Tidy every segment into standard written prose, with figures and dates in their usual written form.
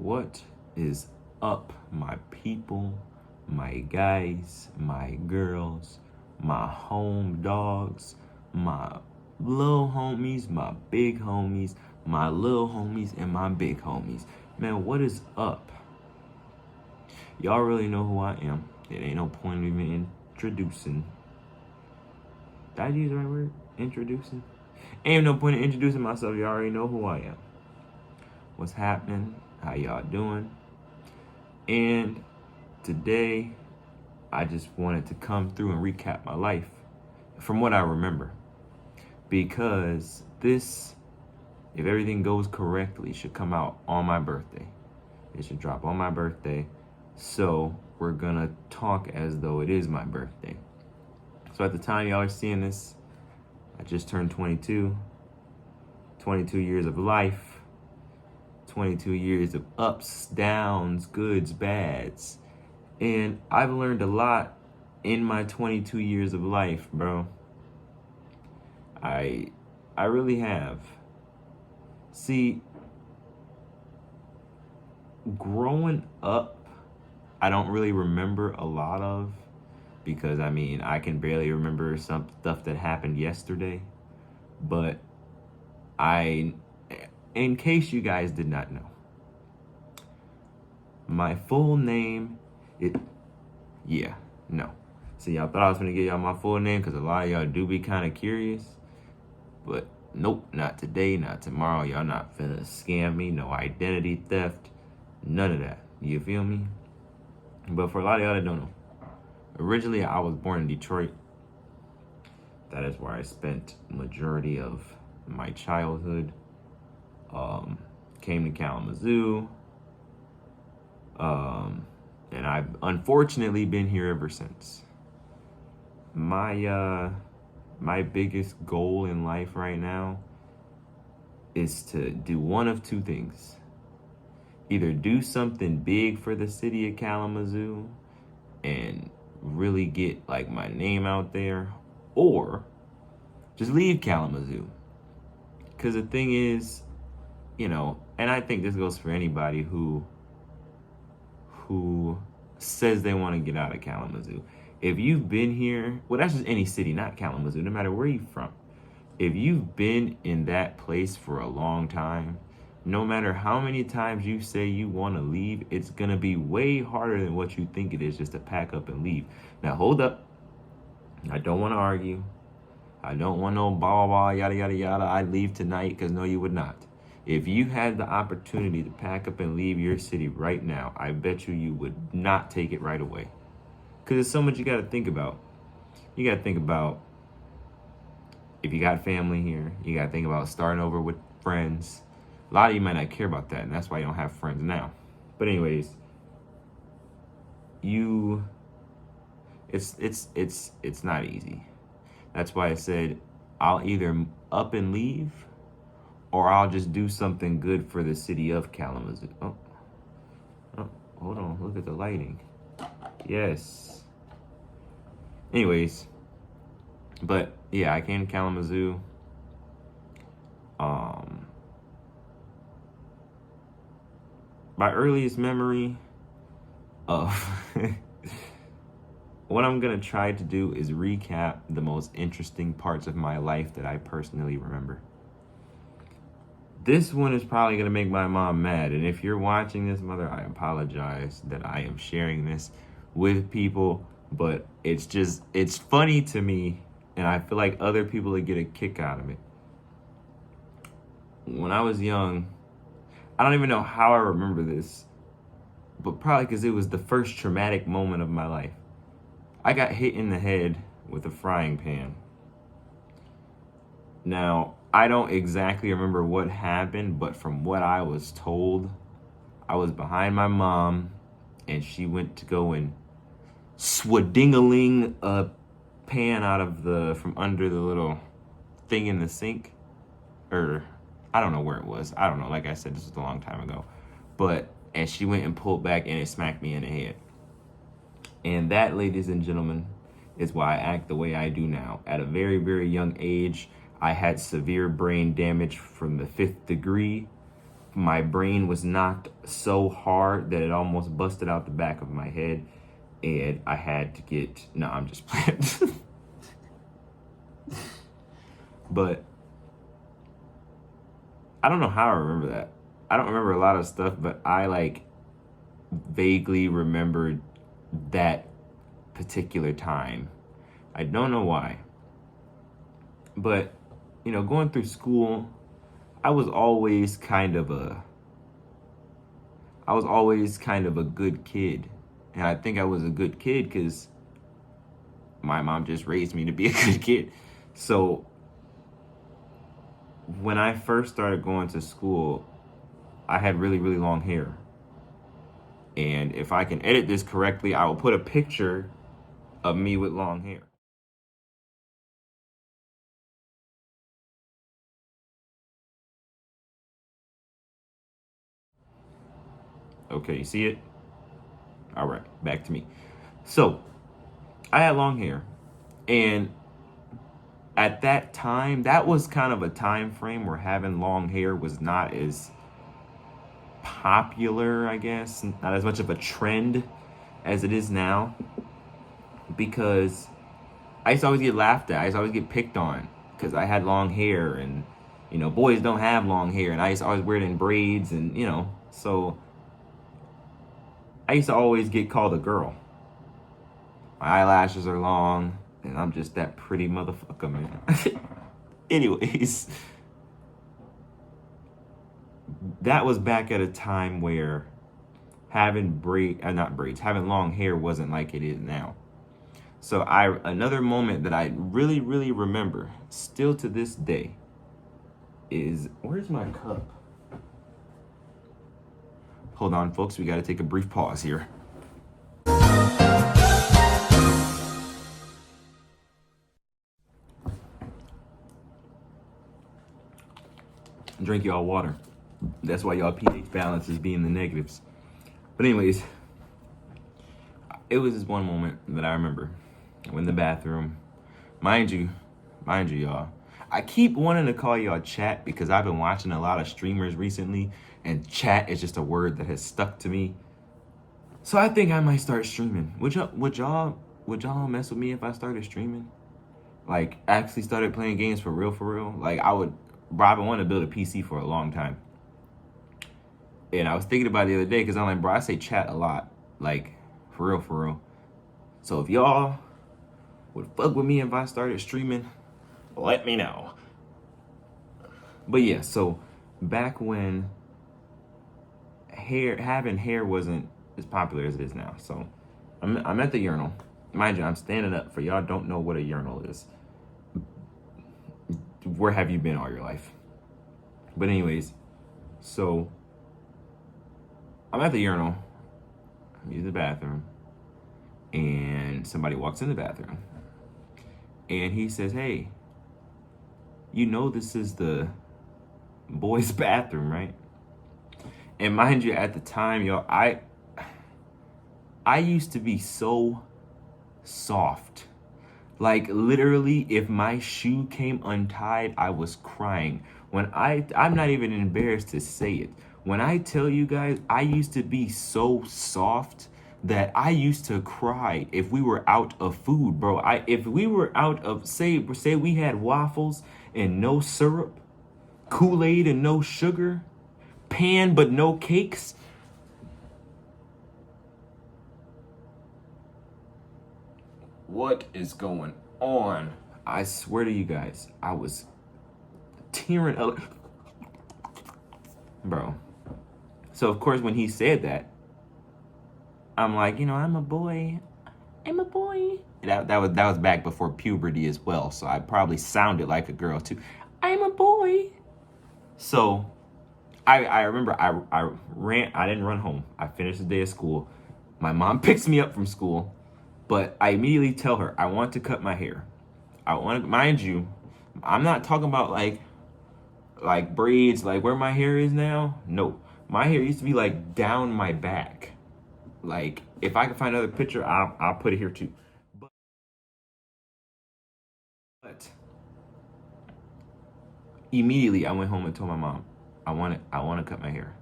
What is up, my people, my guys, my girls, my home dogs, my little homies, my big homies, my little homies, and my big homies? Man, what is up? Y'all really know who I am. It ain't no point in even introducing. Did I use the right word? Introducing? Ain't no point in introducing myself. Y'all already know who I am. What's happening? How y'all doing? And today, I just wanted to come through and recap my life from what I remember. Because this, if everything goes correctly, should come out on my birthday. It should drop on my birthday. So we're gonna talk as though it is my birthday. So at the time y'all are seeing this, I just turned 22. 22 years of life. 22 years of ups, downs, goods, bads. And I've learned a lot in my 22 years of life, bro. I really have. See, growing up, I don't really remember a lot of, because I can barely remember some stuff that happened yesterday. But in case you guys did not know, my full name, See, y'all thought I was gonna give y'all my full name because a lot of y'all do be kind of curious. But nope, not today, not tomorrow. Y'all not finna scam me, no identity theft, none of that. You feel me? But for a lot of y'all that don't know, originally I was born in Detroit. That is where I spent the majority of my childhood. Came to Kalamazoo. And I've unfortunately been here ever since. My biggest goal in life right now is to do one of two things. Either do something big for the city of Kalamazoo and really get like my name out there, or just leave Kalamazoo. Because the thing is, and I think this goes for anybody who says they want to get out of Kalamazoo. If you've been here, well, that's just any city, not Kalamazoo, no matter where you're from. If you've been in that place for a long time, no matter how many times you say you want to leave, it's going to be way harder than what you think it is just to pack up and leave. Now, hold up. I don't want to argue. I don't want no blah, blah, blah, yada, yada, yada. I'd leave tonight, because no, you would not. If you had the opportunity to pack up and leave your city right now, I bet you would not take it right away. Because there's so much you got to think about. You got to think about if you got family here. You got to think about starting over with friends. A lot of you might not care about that, and that's why you don't have friends now. But anyways, it's not easy. That's why I said I'll either up and leave, or I'll just do something good for the city of Kalamazoo. Oh, hold on. Look at the lighting. Yes. Anyways, but yeah, I came to Kalamazoo. My earliest memory of what I'm going to try to do is recap the most interesting parts of my life that I personally remember. This one is probably going to make my mom mad. And if you're watching this, mother, I apologize that I am sharing this with people. But it's funny to me. And I feel like other people would get a kick out of it. When I was young, I don't even know how I remember this. But probably because it was the first traumatic moment of my life. I got hit in the head with a frying pan. Now, I don't exactly remember what happened, but from what I was told, I was behind my mom, and she went to go and swadingaling a pan out of from under the little thing in the sink. Or, I don't know where it was. I don't know. Like I said, this was a long time ago. And she went and pulled back, and it smacked me in the head. And that, ladies and gentlemen, is why I act the way I do now. At a very, very young age, I had severe brain damage from the 5th degree, my brain was knocked so hard that it almost busted out the back of my head, and I had to get. No, I'm just playing. But I don't know how I remember that. I don't remember a lot of stuff, but I like vaguely remembered that particular time. I don't know why. But, going through school, I was always kind of a I was always kind of a good kid. And I think I was a good kid because my mom just raised me to be a good kid. So when I first started going to school, I had really, really long hair. And if I can edit this correctly, I will put a picture of me with long hair. Okay, you see it? All right, back to me. So I had long hair. And at that time, that was kind of a time frame where having long hair was not as popular, I guess, not as much of a trend as it is now. Because I used to always get laughed at. I used to always get picked on because I had long hair, and boys don't have long hair, and I used to always wear it in braids, and so I used to always get called a girl. My eyelashes are long, and I'm just that pretty motherfucker, man. Anyways, that was back at a time where having not braids, having long hair wasn't like it is now. So another moment that I really, really remember, still to this day, is where's my cup? Hold on, folks, we got to take a brief pause here. Drink y'all water. That's why y'all pH balance is being the negatives. But anyways, it was this one moment that I remember. I went in the bathroom. Mind you, y'all, I keep wanting to call y'all chat because I've been watching a lot of streamers recently, and chat is just a word that has stuck to me. So I think I might start streaming. Would y'all mess with me if I started streaming? Like actually started playing games for real? Like I've been wanting to build a PC for a long time. And I was thinking about it the other day because I'm like, bro, I say chat a lot. Like, for real. So if y'all would fuck with me if I started streaming, let me know. But yeah, so back when having hair wasn't as popular as it is now. So I'm at the urinal. Mind you, I'm standing up. For y'all don't know what a urinal is. Where have you been all your life? But anyways, so I'm at the urinal. I'm using the bathroom. And somebody walks in the bathroom. And he says, hey, this is the boys' bathroom, right? And mind you, at the time, y'all, I used to be so soft. Like literally, if my shoe came untied, I was crying. I'm not even embarrassed to say it. When I tell you guys, I used to be so soft that I used to cry if we were out of food, bro. If we were out of say we had waffles and no syrup, Kool-Aid and no sugar, pan but no cakes. What is going on? I swear to you guys, I was tearing up. Bro. So of course when he said that, I'm like, I'm a boy. I'm a boy. That was back before puberty as well, so I probably sounded like a girl too. I'm a boy. So I remember I didn't run home. I finished the day of school. My mom picks me up from school, but I immediately tell her I want to cut my hair. I want to, mind you, I'm not talking about like braids, like where my hair is now. No, my hair used to be like down my back. Like if I can find another picture, I'll put it here too. But immediately I went home and told my mom I want to cut my hair.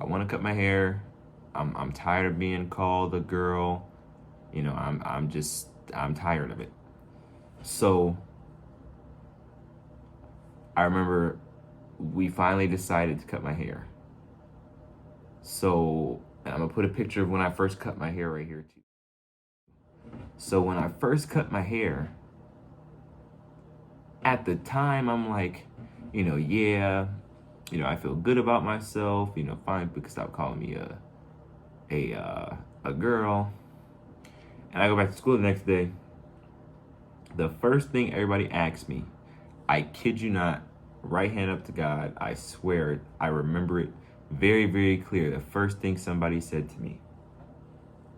I want to cut my hair. I'm tired of being called a girl. You know, I'm tired of it. So I remember we finally decided to cut my hair. So I'm gonna put a picture of when I first cut my hair right here too. So when I first cut my hair, at the time I'm like, yeah, I feel good about myself. Fine, people stop calling me a girl. And I go back to school the next day. The first thing everybody asks me, I kid you not, right hand up to God, I swear it, I remember it very, very clear. The first thing somebody said to me,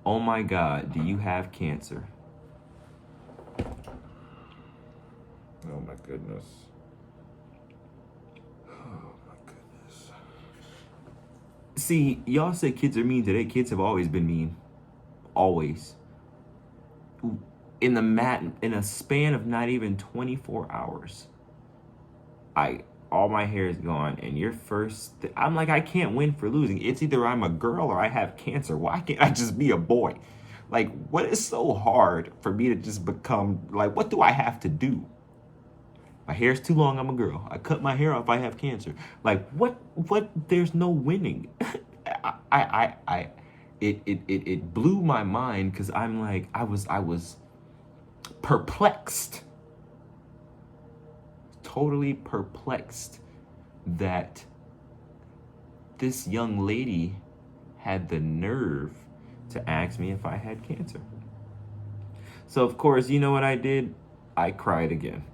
"Oh my God, do you have cancer?" Oh my goodness. Oh my goodness. See, y'all say kids are mean today. Kids have always been mean. Always. In a span of not even 24 hours, all my hair is gone, and I'm like, I can't win for losing. It's either I'm a girl or I have cancer. Why can't I just be a boy? Like, what is so hard for me to just become, like, what do I have to do? My hair's too long, I'm a girl. I cut my hair off, I have cancer. Like, what, there's no winning. It blew my mind, because I'm like, I was perplexed. Totally perplexed that this young lady had the nerve to ask me if I had cancer. So of course, you know what I did? I cried again.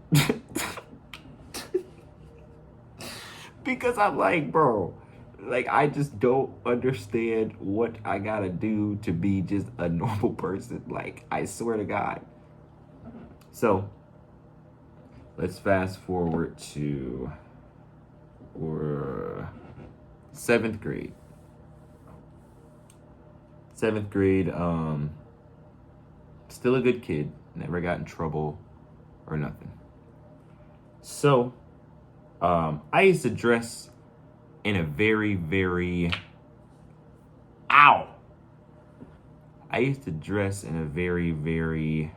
Because I'm like, bro, like, I just don't understand what I gotta do to be just a normal person. Like, I swear to God. So let's fast forward to seventh grade. Seventh grade, still a good kid, never got in trouble or nothing. So, I used to dress in a very, very, I used to dress in a very, very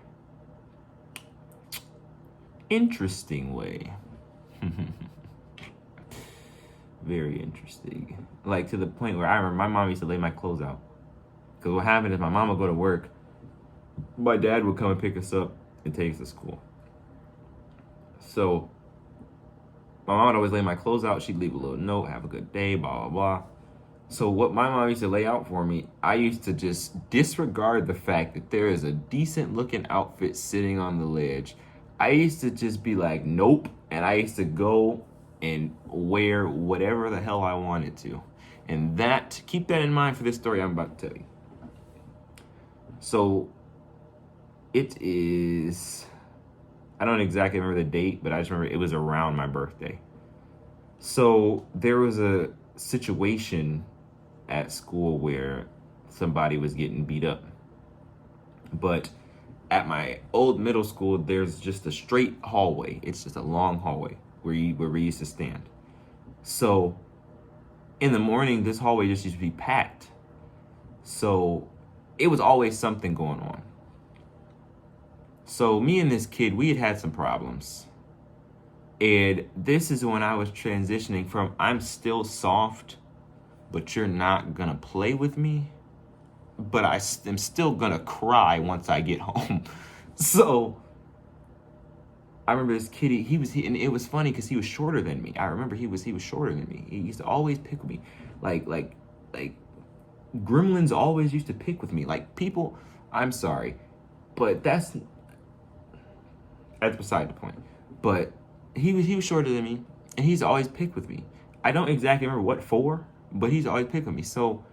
interesting way. Very interesting. Like, to the point where I remember my mom used to lay my clothes out. Because what happened is my mom would go to work. My dad would come and pick us up and take us to school. So my mom would always lay my clothes out. She'd leave a little note, have a good day, blah, blah, blah. So what my mom used to lay out for me, I used to just disregard the fact that there is a decent looking outfit sitting on the ledge. I used to just be like, nope. And I used to go and wear whatever the hell I wanted to. And keep that in mind for this story I'm about to tell you. So it is, I don't exactly remember the date, but I just remember it was around my birthday. So there was a situation at school where somebody was getting beat up. But at my old middle school, there's just a straight hallway. It's just a long hallway where we used to stand. So in the morning, this hallway just used to be packed. So it was always something going on. So me and this kid, we had some problems. And this is when I was transitioning from, I'm still soft, but you're not gonna play with me, but I am still gonna cry once I get home. So I remember this kid, and it was funny because he was shorter than me. I remember he was shorter than me. He used to always pick with me. Like gremlins always used to pick with me. Like, people, I'm sorry, but that's beside the point. But he was shorter than me, and he's always picked with me. I don't exactly remember what for, but he's always picked with me. So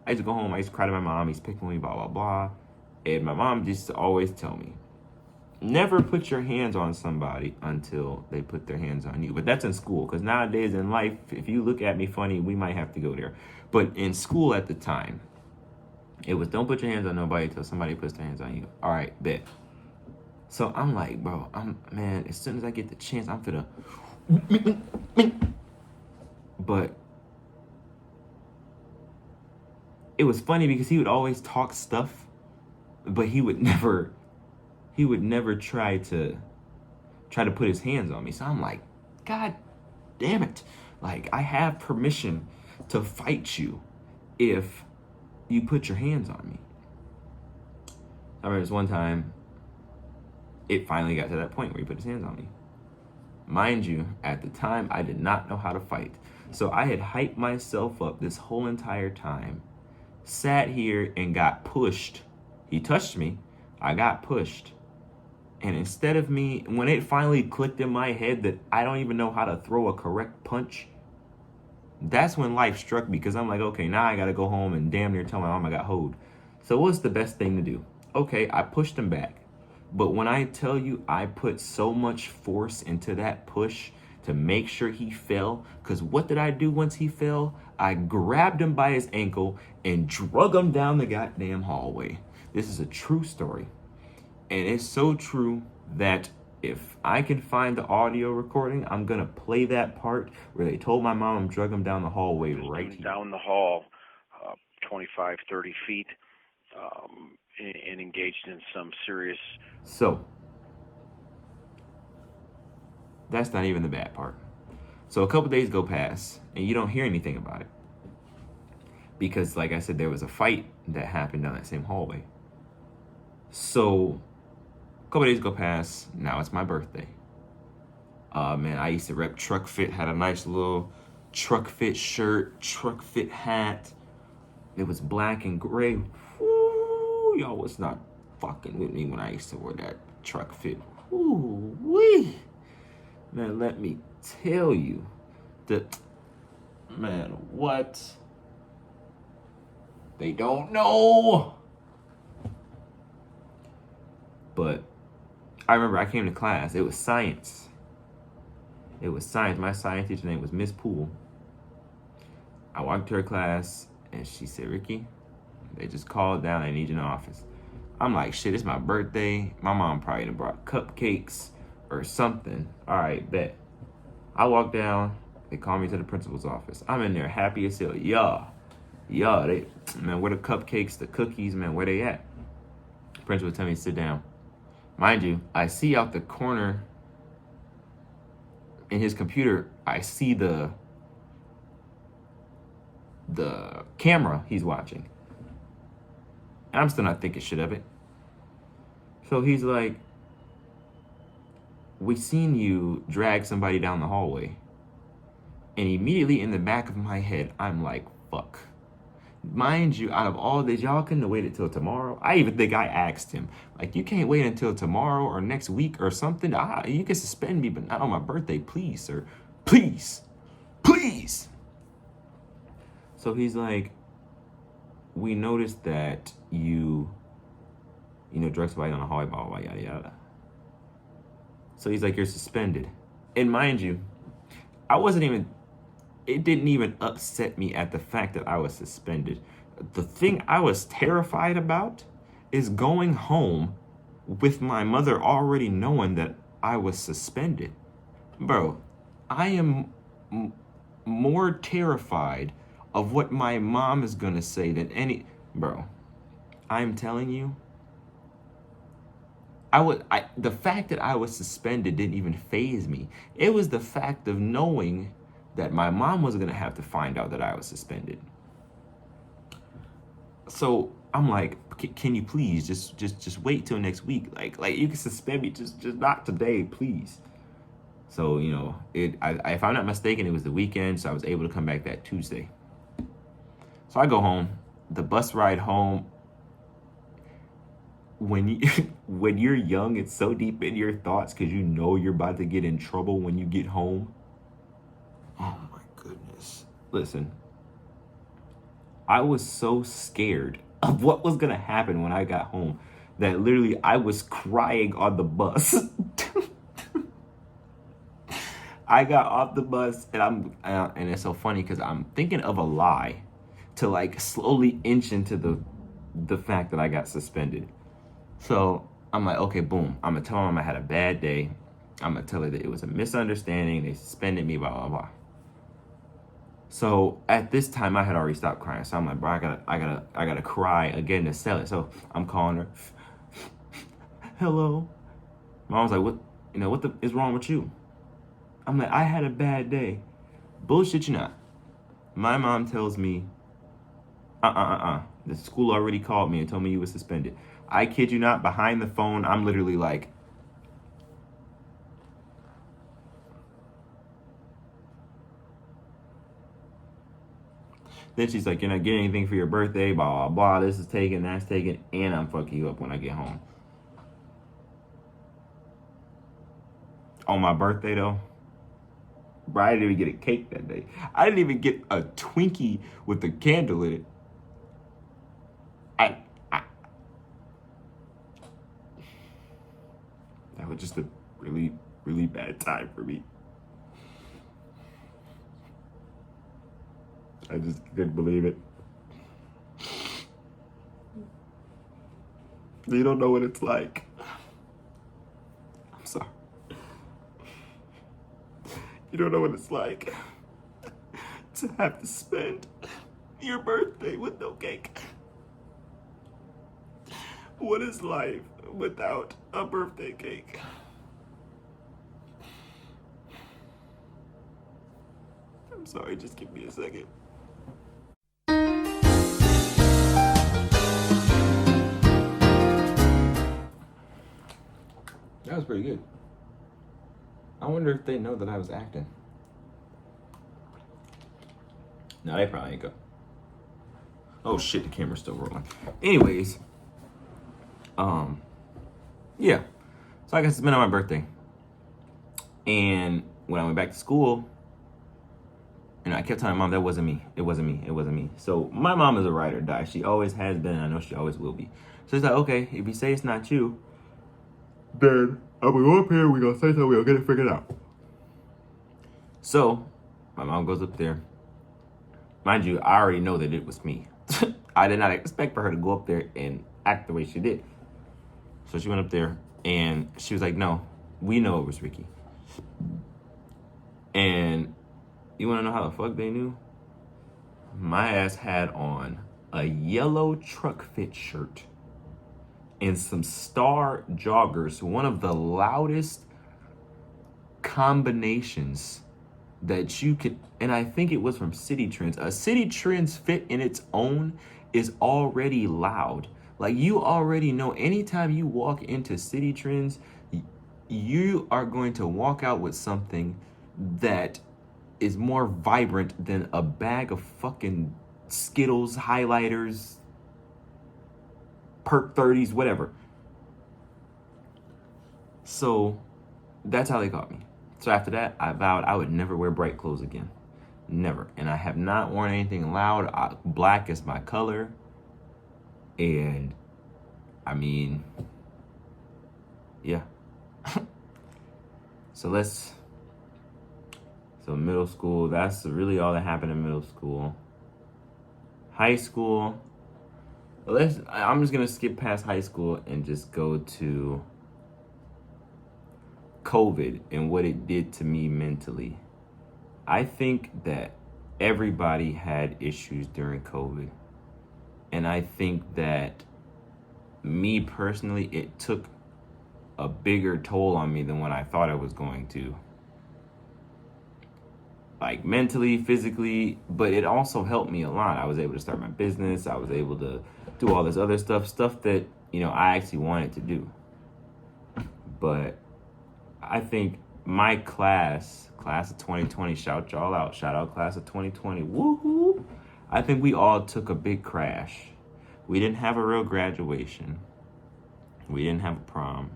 I used to go home, I used to cry to my mom, he's picking with me, blah, blah, blah. And my mom used to always tell me, never put your hands on somebody until they put their hands on you. But that's in school, because nowadays in life, if you look at me funny, we might have to go there. But in school at the time, it was, don't put your hands on nobody until somebody puts their hands on you. All right, bet. So I'm like, bro, man, as soon as I get the chance, I'm finna. But it was funny because he would always talk stuff, but he would never try to put his hands on me. So I'm like, God damn it. Like, I have permission to fight you if you put your hands on me. I remember this one time, it finally got to that point where he put his hands on me. Mind you, at the time, I did not know how to fight. So I had hyped myself up this whole entire time, sat here and got pushed. He touched me, I got pushed. And instead of me, when it finally clicked in my head that I don't even know how to throw a correct punch, that's when life struck me, because I'm like, okay, now I gotta go home and damn near tell my mom I got hoed. So what's the best thing to do? Okay, I pushed him back. But when I tell you I put so much force into that push to make sure he fell, because what did I do once he fell? I grabbed him by his ankle and drug him down the goddamn hallway. This is a true story. And it's so true that if I can find the audio recording, I'm going to play that part where they told my mom and drug him down the hallway right here. Down the hall, 25, 30 feet, and engaged in some serious... So, that's not even the bad part. So a couple days go past, and you don't hear anything about it. Because, like I said, there was a fight that happened down that same hallway. So, a couple days go past, now it's my birthday. Man, I used to rep Truck Fit, had a nice little Truck Fit shirt, Truck Fit hat. It was black and gray. Woo, y'all was not fucking with me when I used to wear that Truck Fit. Ooh, wee. Man, let me tell you that, man, what? They don't know. But I remember I came to class. It was science. It was science. My science teacher's name was Miss Poole. I walked to her class and she said, Ricky, they just called down. I need you in the office. I'm like, shit, it's my birthday. My mom probably done brought cupcakes or something. All right, bet. I walk down. They call me to the principal's office. I'm in there happy as hell. Yeah, man, where the cupcakes, the cookies, man, where they at? The principal tell me to sit down. Mind you, I see out the corner in his computer, I see the camera he's watching. And I'm still not thinking shit of it. So he's like, we seen you drag somebody down the hallway. And immediately in the back of my head, I'm like, fuck. Mind you, out of all this, y'all couldn't have waited till tomorrow. I even think I asked him, like, you can't wait until tomorrow or next week or something. You can suspend me, but not on my birthday, please, sir. Please. Please. So he's like, we noticed that you drug somebody on the hallway, blah, blah, yada, yada. So he's like, you're suspended. And mind you, it didn't even upset me at the fact that I was suspended. The thing I was terrified about is going home with my mother already knowing that I was suspended. Bro, I am more terrified of what my mom is gonna say than any... Bro, I'm telling you, the fact that I was suspended didn't even faze me. It was the fact of knowing that my mom was gonna have to find out that I was suspended. So I'm like, can you please just wait till next week? Like you can suspend me, just not today, please. So if I'm not mistaken, it was the weekend, so I was able to come back that Tuesday. So I go home. The bus ride home. When you're young, it's so deep in your thoughts because you know you're about to get in trouble when you get home. Oh my goodness. Listen, I was so scared of what was going to happen when I got home that literally I was crying on the bus. I got off the bus and it's so funny because I'm thinking of a lie to like slowly inch into the fact that I got suspended. So I'm like, okay, boom. I'm going to tell them I had a bad day. I'm going to tell her that it was a misunderstanding. They suspended me, blah, blah, blah. So at this time, I had already stopped crying. So I'm like, bro, I gotta cry again to sell it. So I'm calling her. Hello. Mom's like, what? What the is wrong with you? I'm like, I had a bad day. Bullshit, you not. My mom tells me, the school already called me and told me you were suspended. I kid you not. Behind the phone, I'm literally like, then she's like, you're not getting anything for your birthday, blah, blah, blah. This is taken, that's taken, and I'm fucking you up when I get home. On my birthday, though, bro, I didn't even get a cake that day. I didn't even get a Twinkie with a candle in it. I, I that was just a really, really bad time for me. I just couldn't believe it. You don't know what it's like. I'm sorry. You don't know what it's like to have to spend your birthday with no cake. What is life without a birthday cake? I'm sorry, just give me a second. That was pretty good. I wonder if they know that I was acting. No, they probably ain't go. Oh shit, the camera's still rolling. Anyways, yeah. So I got suspended on my birthday. And when I went back to school, I kept telling my mom that wasn't me. It wasn't me. It wasn't me. So my mom is a ride or die. She always has been, and I know she always will be. So she's like, okay, if you say it's not you, then I'm gonna go up here, we're gonna say something, we'll get it figured out. So my mom goes up there. Mind you, I already know that it was me. I did not expect for her to go up there and act the way she did. So she went up there and she was like, no, we know it was Ricky. And you wanna know how the fuck they knew? My ass had on a yellow truck fit shirt and some Star joggers, one of the loudest combinations that you could, and I think it was from City Trends. A City Trends fit in its own is already loud. Like, you already know anytime you walk into City Trends, you are going to walk out with something that is more vibrant than a bag of fucking Skittles, highlighters, Perk 30s, whatever. So that's how they caught me. So after that, I vowed I would never wear bright clothes again. Never. And I have not worn anything loud. Black is my color. And I mean, yeah. So middle school, that's really all that happened in middle school. High school, I'm just gonna skip past high school and just go to COVID and what it did to me mentally. I think that everybody had issues during COVID. And I think that me personally, it took a bigger toll on me than what I thought it was going to. Like mentally, physically, but it also helped me a lot. I was able to start my business. I was able to do all this other stuff that, I actually wanted to do. But I think my class of 2020, shout y'all out. Shout out class of 2020. Woohoo! I think we all took a big crash. We didn't have a real graduation. We didn't have a prom.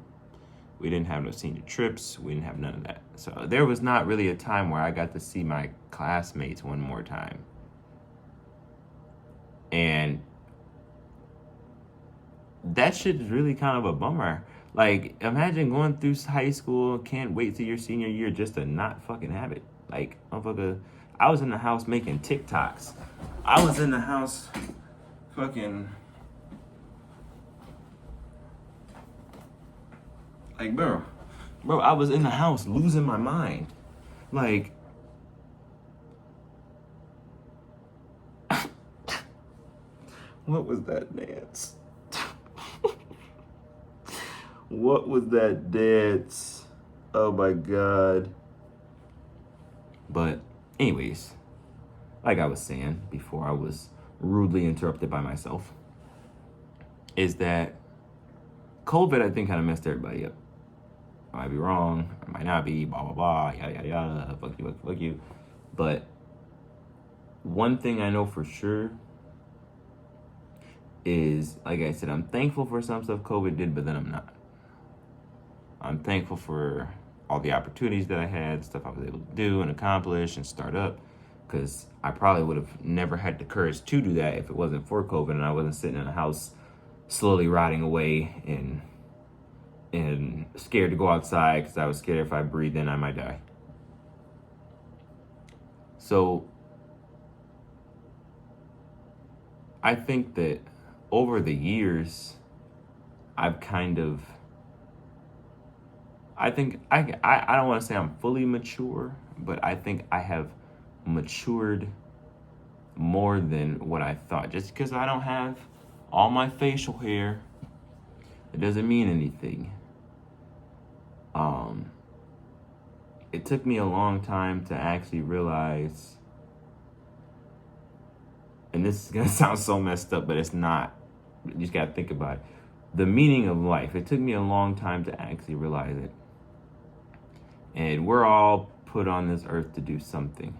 We didn't have no senior trips. We didn't have none of that. So there was not really a time where I got to see my classmates one more time. And that shit is really kind of a bummer. Like, imagine going through high school, can't wait till your senior year just to not fucking have it. Like, motherfucker, I was in the house making TikToks. I was in the house fucking... Like, bro, I was in the house losing my mind. Like, What was that dance? What was that dance? Oh my God. But anyways, like I was saying before I was rudely interrupted by myself, is that COVID, I think, kind of messed everybody up. I might be wrong, I might not be, blah, blah, blah, yada, yada, yada, fuck you. But one thing I know for sure is, like I said, I'm thankful for some stuff COVID did, but then I'm not. I'm thankful for all the opportunities that I had, stuff I was able to do and accomplish and start up, because I probably would have never had the courage to do that if it wasn't for COVID and I wasn't sitting in a house slowly rotting away and scared to go outside because I was scared if I breathed in I might die. So I think that over the years, I've kind of, I think I don't want to say I'm fully mature, but I think I have matured more than what I thought. Just because I don't have all my facial hair, it doesn't mean anything. It took me a long time to actually realize, and this is gonna sound so messed up, but it's not. You just gotta think about it. The meaning of life. It took me a long time to actually realize it. And we're all put on this earth to do something.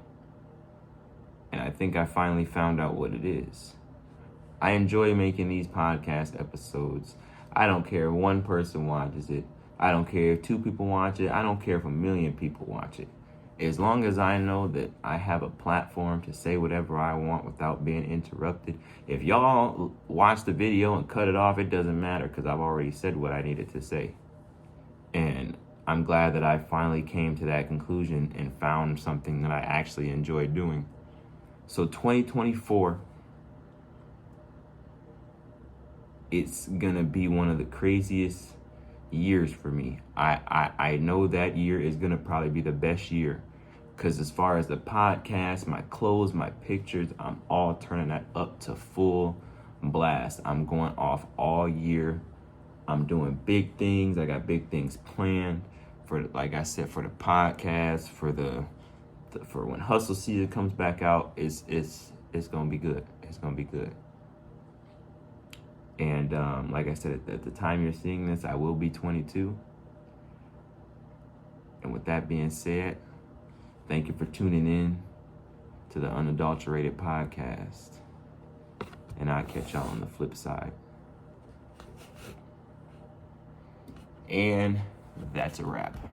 And I think I finally found out what it is. I enjoy making these podcast episodes. I don't care if one person watches it. I don't care if 2 people watch it. I don't care if 1 million people watch it. As long as I know that I have a platform to say whatever I want without being interrupted. If y'all watch the video and cut it off, it doesn't matter because I've already said what I needed to say. And I'm glad that I finally came to that conclusion and found something that I actually enjoy doing. So 2024, it's gonna be one of the craziest years for me. I know that year is gonna probably be the best year, because as far as the podcast, my clothes, my pictures, I'm all turning that up to full blast. I'm going off all year. I'm doing big things. I got big things planned for, like I said, for the podcast, for when hustle season comes back out. It's gonna be good. It's gonna be good. And like I said, at the time you're seeing this, I will be 22. And with that being said, thank you for tuning in to the Unadulterated podcast. And I'll catch y'all on the flip side. And that's a wrap.